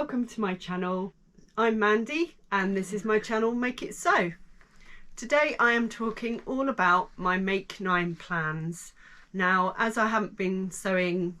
welcome to my channel. I'm Mandy and this is my channel Make It Sew. Today I am talking all about my Make 9 plans. Now, as I haven't been sewing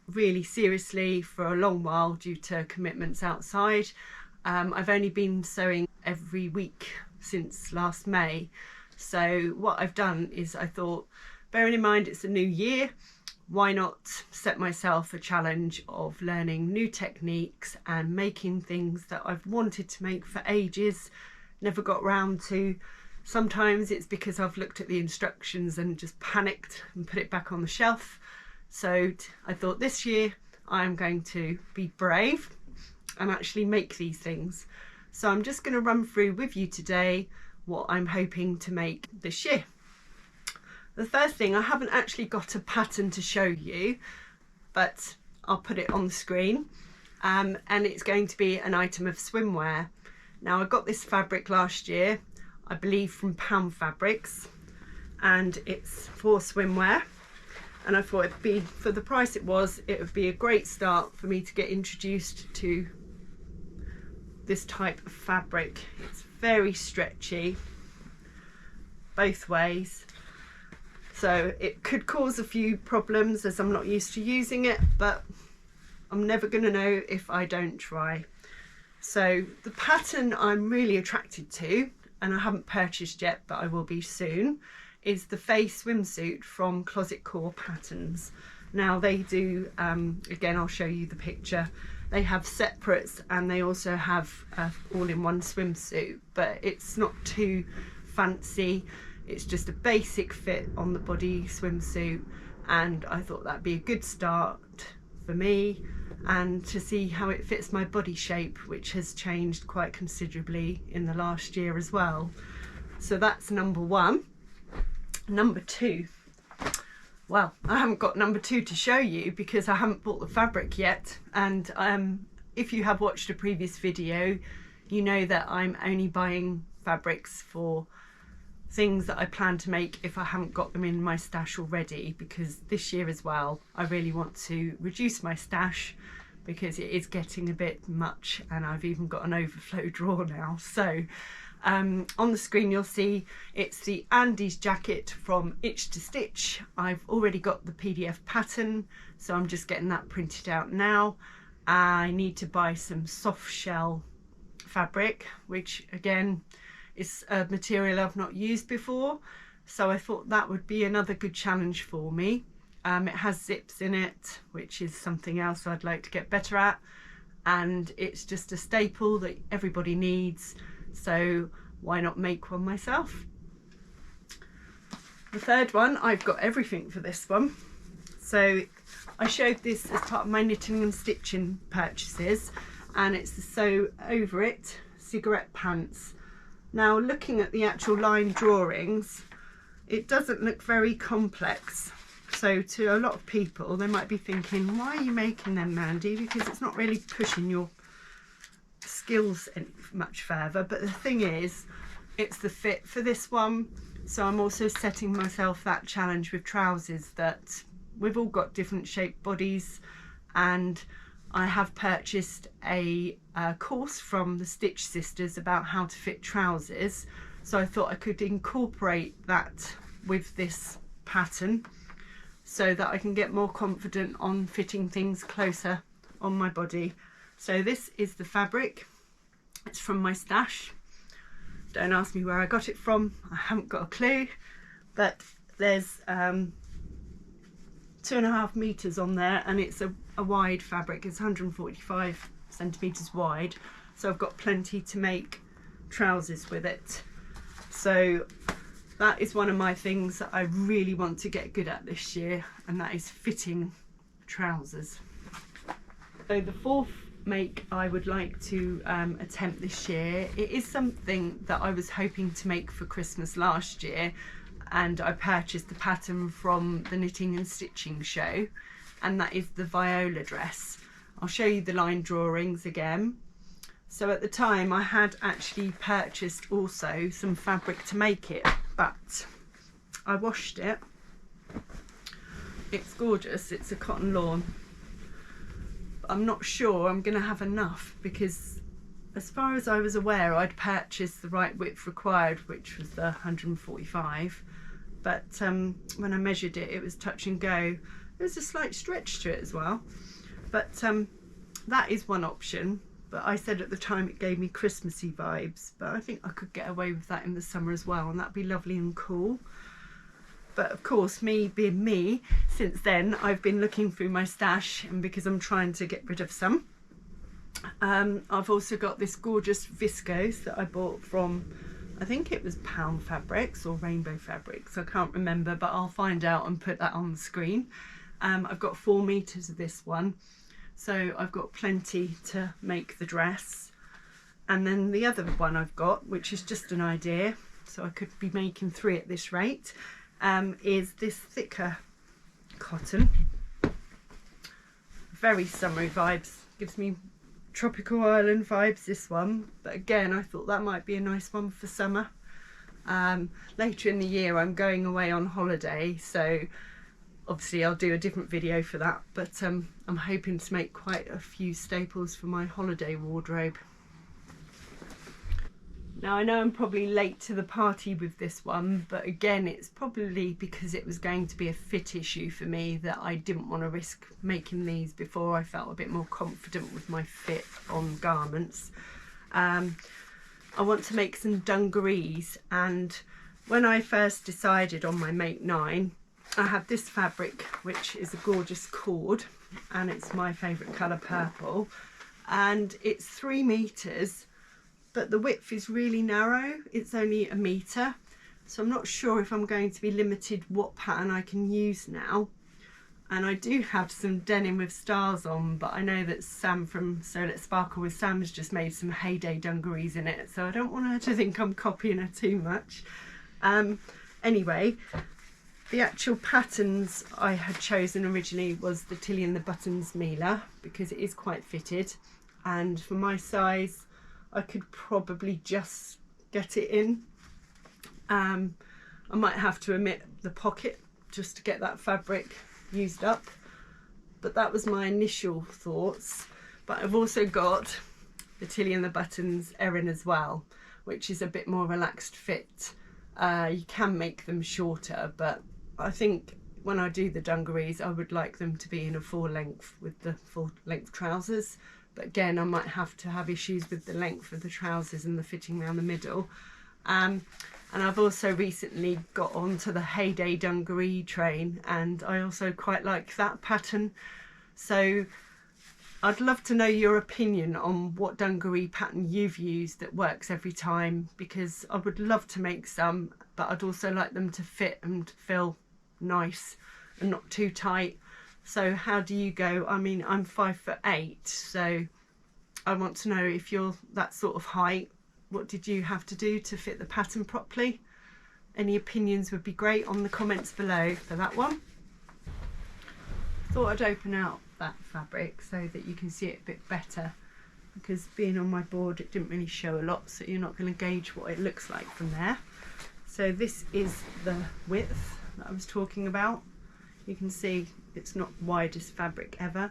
really seriously for a long while due to commitments outside, I've only been sewing every week since last May. So what I've done is I thought, bearing in mind it's a new year, why not set myself a challenge of learning new techniques and making things that I've wanted to make for ages, never got round to. Sometimes it's because I've looked at the instructions and just panicked and put it back on the shelf. So I thought this year I'm going to be brave and actually make these things. So I'm just going to run through with you today what I'm hoping to make this year. The first thing, I haven't actually got a pattern to show you, but I'll put it on the screen, and it's going to be an item of swimwear. Now, I got this fabric last year, I believe from Pound Fabrics, and it's for swimwear, and I thought it'd be, for the price it would be a great start for me to get introduced to this type of fabric. It's very stretchy both ways. So it could cause a few problems as I'm not used to using it, but I'm never going to know if I don't try. So the pattern I'm really attracted to, and I haven't purchased yet, but I will be soon, is the Faye swimsuit from Closet Core Patterns. Now they do, again, I'll show you the picture. They have separates and they also have all-in-one swimsuit, but it's not too fancy. It's just a basic fit on the body swimsuit, and I thought that'd be a good start for me and to see how it fits my body shape, which has changed quite considerably in the last year as well. So that's number one. Number two, well, I haven't got number two to show you because I haven't bought the fabric yet, and if you have watched a previous video, you know that I'm only buying fabrics for things that I plan to make if I haven't got them in my stash already, because this year as well I really want to reduce my stash because it is getting a bit much, and I've even got an overflow drawer now. So on the screen you'll see it's the Andy's jacket from Itch to Stitch. I've already got the PDF pattern, so I'm just getting that printed out now. I need to buy some soft shell fabric, which again is a material I've not used before, so I thought that would be another good challenge for me. It has zips in it, which is something else I'd like to get better at, and it's just a staple that everybody needs, so why not make one myself? The third one, I've got everything for this one. So I showed this as part of my knitting and stitching purchases, and it's the Sew Over It cigarette pants. Now, looking at the actual line drawings, it doesn't look very complex. So to a lot of people, they might be thinking, why are you making them, Mandy? Because it's not really pushing your skills much further. But the thing is, it's the fit for this one. So I'm also setting myself that challenge with trousers, that we've all got different shaped bodies, and I have purchased a course from the Stitch Sisters about how to fit trousers, so I thought I could incorporate that with this pattern so that I can get more confident on fitting things closer on my body. So this is the fabric. It's from my stash. Don't ask me where I got it from, I haven't got a clue, but there's 2.5 meters on there, and it's a wide fabric. It's 145 centimeters wide, so I've got plenty to make trousers with it. So that is one of my things that I really want to get good at this year, and that is fitting trousers. So the fourth make I would like to attempt this year, it is something that I was hoping to make for Christmas last year, and I purchased the pattern from the Knitting and Stitching show, and that is the Viola Dress. I'll show you the line drawings again. So at the time I had actually purchased also some fabric to make it, but I washed it. It's gorgeous, it's a cotton lawn. I'm not sure I'm going to have enough, because as far as I was aware I'd purchased the right width required, which was the 145, but when I measured it, it was touch and go. There was a slight stretch to it as well, but that is one option. But I said at the time it gave me Christmassy vibes, but I think I could get away with that in the summer as well, and that'd be lovely and cool. But of course, me being me, since then I've been looking through my stash, and because I'm trying to get rid of some, I've also got this gorgeous viscose that I bought from, I think it was Pound Fabrics or Rainbow Fabrics, I can't remember, but I'll find out and put that on the screen. I've got 4 meters of this one, so I've got plenty to make the dress. And then the other one I've got, which is just an idea, so I could be making 3 at this rate, is this thicker cotton. Very summery vibes, gives me tropical island vibes, this one, but again I thought that might be a nice one for summer. Later in the year I'm going away on holiday, so obviously I'll do a different video for that, but I'm hoping to make quite a few staples for my holiday wardrobe. Now I know I'm probably late to the party with this one, but again it's probably because it was going to be a fit issue for me that I didn't want to risk making these before I felt a bit more confident with my fit on garments. I want to make some dungarees, and when I first decided on my Make 9, I had this fabric, which is a gorgeous cord, and it's my favourite colour, purple, and it's 3 meters, but the width is really narrow. It's only 1 meter, so I'm not sure if I'm going to be limited what pattern I can use now. And I do have some denim with stars on, but I know that Sam from So Let's Sparkle with Sam has just made some Heyday dungarees in it, so I don't want her to think I'm copying her too much. Anyway, the actual patterns I had chosen originally was the Tilly and the Buttons Mila, because it is quite fitted, and for my size I could probably just get it in. I might have to omit the pocket just to get that fabric used up, but that was my initial thoughts. But I've also got the Tilly and the Buttons Erin as well, which is a bit more relaxed fit. You can make them shorter, but I think when I do the dungarees I would like them to be in a full length with the full length trousers. But again, I might have to have issues with the length of the trousers and the fitting around the middle. And I've also recently got onto the Heyday dungaree train, and I also quite like that pattern. So I'd love to know your opinion on what dungaree pattern you've used that works every time, because I would love to make some, but I'd also like them to fit and feel nice and not too tight. So how do you go? I mean, I'm 5'8", so I want to know if you're that sort of height. What did you have to do to fit the pattern properly? Any opinions would be great on the comments below for that one. Thought I'd open out that fabric so that you can see it a bit better, because being on my board it didn't really show a lot, so you're not going to gauge what it looks like from there. So this is the width that I was talking about. You can see it's not widest fabric ever,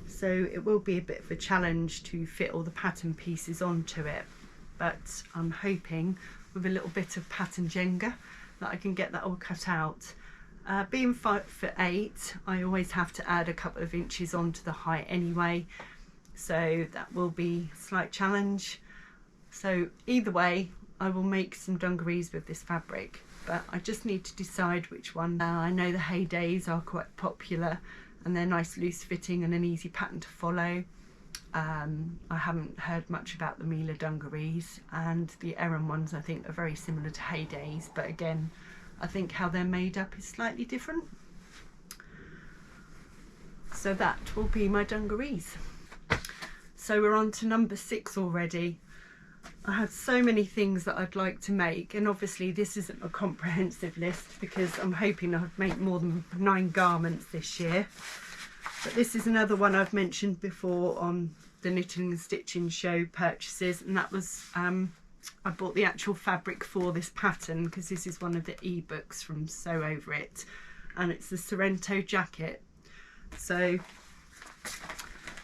so it will be a bit of a challenge to fit all the pattern pieces onto it, but I'm hoping with a little bit of pattern Jenga that I can get that all cut out. Being 5'8", I always have to add a couple of inches onto the height anyway, so that will be a slight challenge. So either way, I will make some dungarees with this fabric, but I just need to decide which one. I know the Heydays are quite popular and they're nice loose fitting and an easy pattern to follow. I haven't heard much about the Mila dungarees, and the Erin ones I think are very similar to Heydays, but again I think how they're made up is slightly different. So that will be my dungarees. So we're on to number 6 already. I had so many things that I'd like to make, and obviously this isn't a comprehensive list because I'm hoping I'd make more than 9 garments this year. But this is another one I've mentioned before on the Knitting and Stitching Show purchases, and that was I bought the actual fabric for this pattern because this is one of the ebooks from Sew Over It, and it's the Sorrento jacket. So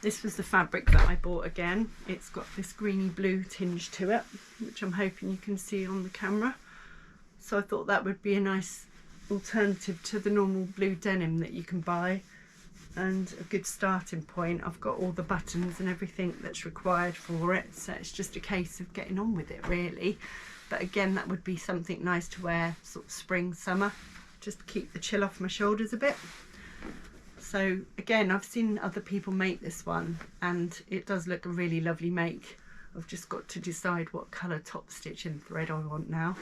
This was the fabric that I bought again. It's got this greeny blue tinge to it, which I'm hoping you can see on the camera. So I thought that would be a nice alternative to the normal blue denim that you can buy, and a good starting point. I've got all the buttons and everything that's required for it, so it's just a case of getting on with it really. But again, that would be something nice to wear sort of spring, summer, just to keep the chill off my shoulders a bit. So again, I've seen other people make this one and it does look a really lovely make. I've just got to decide what colour top stitch and thread I want now.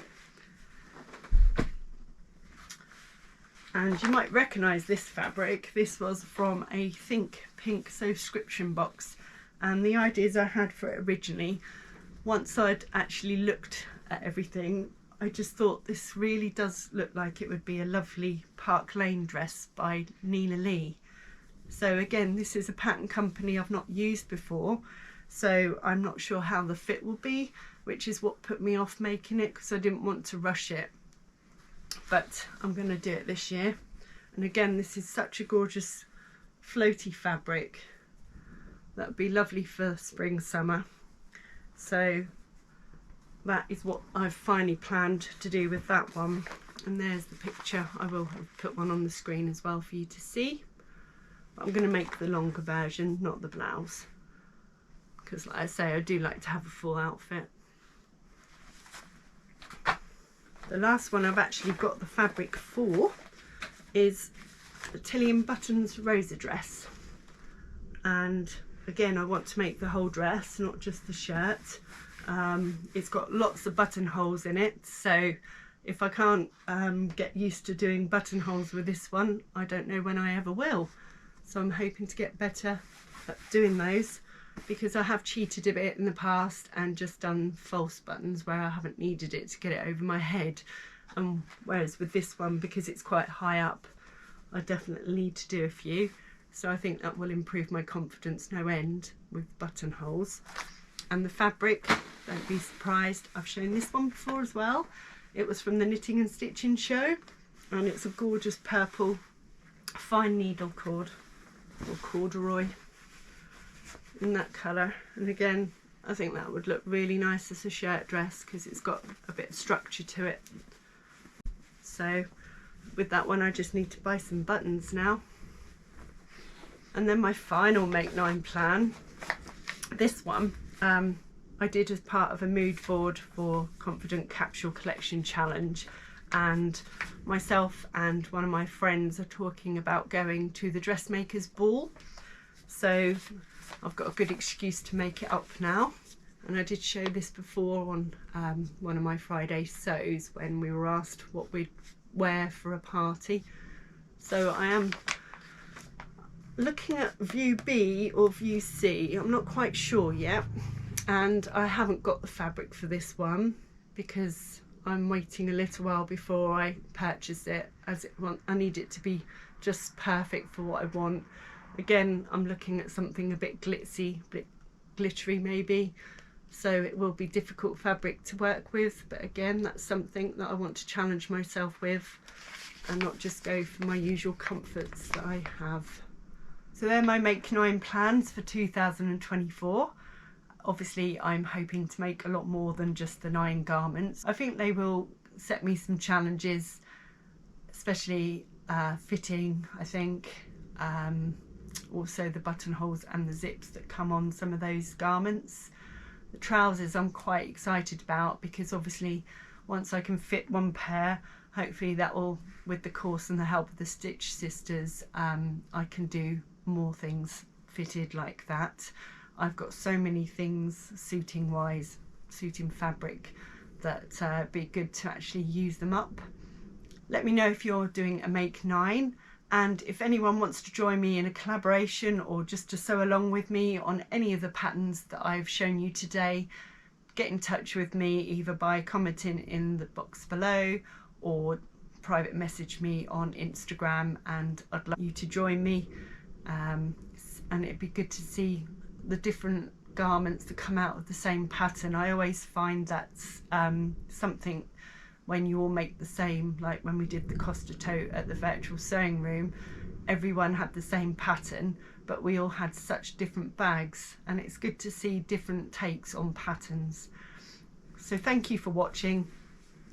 And you might recognise this fabric. This was from a Think Pink subscription box, and the ideas I had for it originally, once I'd actually looked at everything, I just thought this really does look like it would be a lovely Park Lane dress by Mila Lee. So again, this is a pattern company I've not used before, so I'm not sure how the fit will be, which is what put me off making it, because I didn't want to rush it. But I'm going to do it this year. And again, this is such a gorgeous floaty fabric that would be lovely for spring, summer. So that is what I've finally planned to do with that one. And there's the picture. I will put one on the screen as well for you to see. But I'm going to make the longer version, not the blouse, because like I say, I do like to have a full outfit. The last one I've actually got the fabric for is the Tilly & Buttons Rosa Dress. And again, I want to make the whole dress, not just the shirt. It's got lots of buttonholes in it, so if I can't get used to doing buttonholes with this one, I don't know when I ever will. So I'm hoping to get better at doing those, because I have cheated a bit in the past and just done false buttons where I haven't needed it to get it over my head. Whereas with this one, because it's quite high up, I definitely need to do a few. So I think that will improve my confidence no end with buttonholes. And the fabric, don't be surprised, I've shown this one before as well. It was from the Knitting and Stitching show, and it's a gorgeous purple fine needle cord, or corduroy, in that colour. And again, I think that would look really nice as a shirt dress, because it's got a bit of structure to it. So with that one, I just need to buy some buttons now. And then my final Make 9 plan, this one I did as part of a mood board for Confident Capsule Collection Challenge, and myself and one of my friends are talking about going to the dressmakers ball. So I've got a good excuse to make it up now. And I did show this before on one of my Friday sews when we were asked what we'd wear for a party. So I am looking at view B or view C, I'm not quite sure yet. And I haven't got the fabric for this one because I'm waiting a little while before I purchase it, as I need it to be just perfect for what I want. Again, I'm looking at something a bit glitzy, a bit glittery maybe, so it will be difficult fabric to work with, but again, that's something that I want to challenge myself with and not just go for my usual comforts that I have. So they're my Make 9 plans for 2024. Obviously, I'm hoping to make a lot more than just the 9 garments. I think they will set me some challenges, especially fitting, I think. Also the buttonholes and the zips that come on some of those garments. The trousers I'm quite excited about, because obviously once I can fit one pair, hopefully that will, with the course and the help of the Stitch Sisters, I can do more things fitted like that. I've got so many things suiting fabric, that it'd be good to actually use them up. Let me know if you're doing a Make 9, and if anyone wants to join me in a collaboration or just to sew along with me on any of the patterns that I've shown you today, get in touch with me either by commenting in the box below or private message me on Instagram, and I'd love you to join me. And it'd be good to see the different garments that come out of the same pattern. I always find that's something when you all make the same, like when we did the Costa tote at the virtual sewing room, everyone had the same pattern, but we all had such different bags, and it's good to see different takes on patterns. So thank you for watching.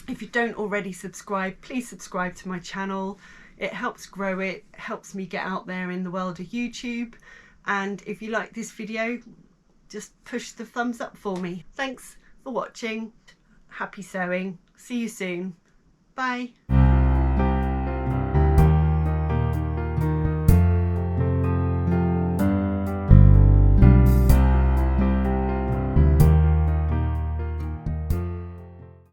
If you don't already subscribe, please subscribe to my channel. It helps grow it, helps me get out there in the world of YouTube. And if you like this video, just push the thumbs up for me. Thanks for watching. Happy sewing. See you soon. Bye.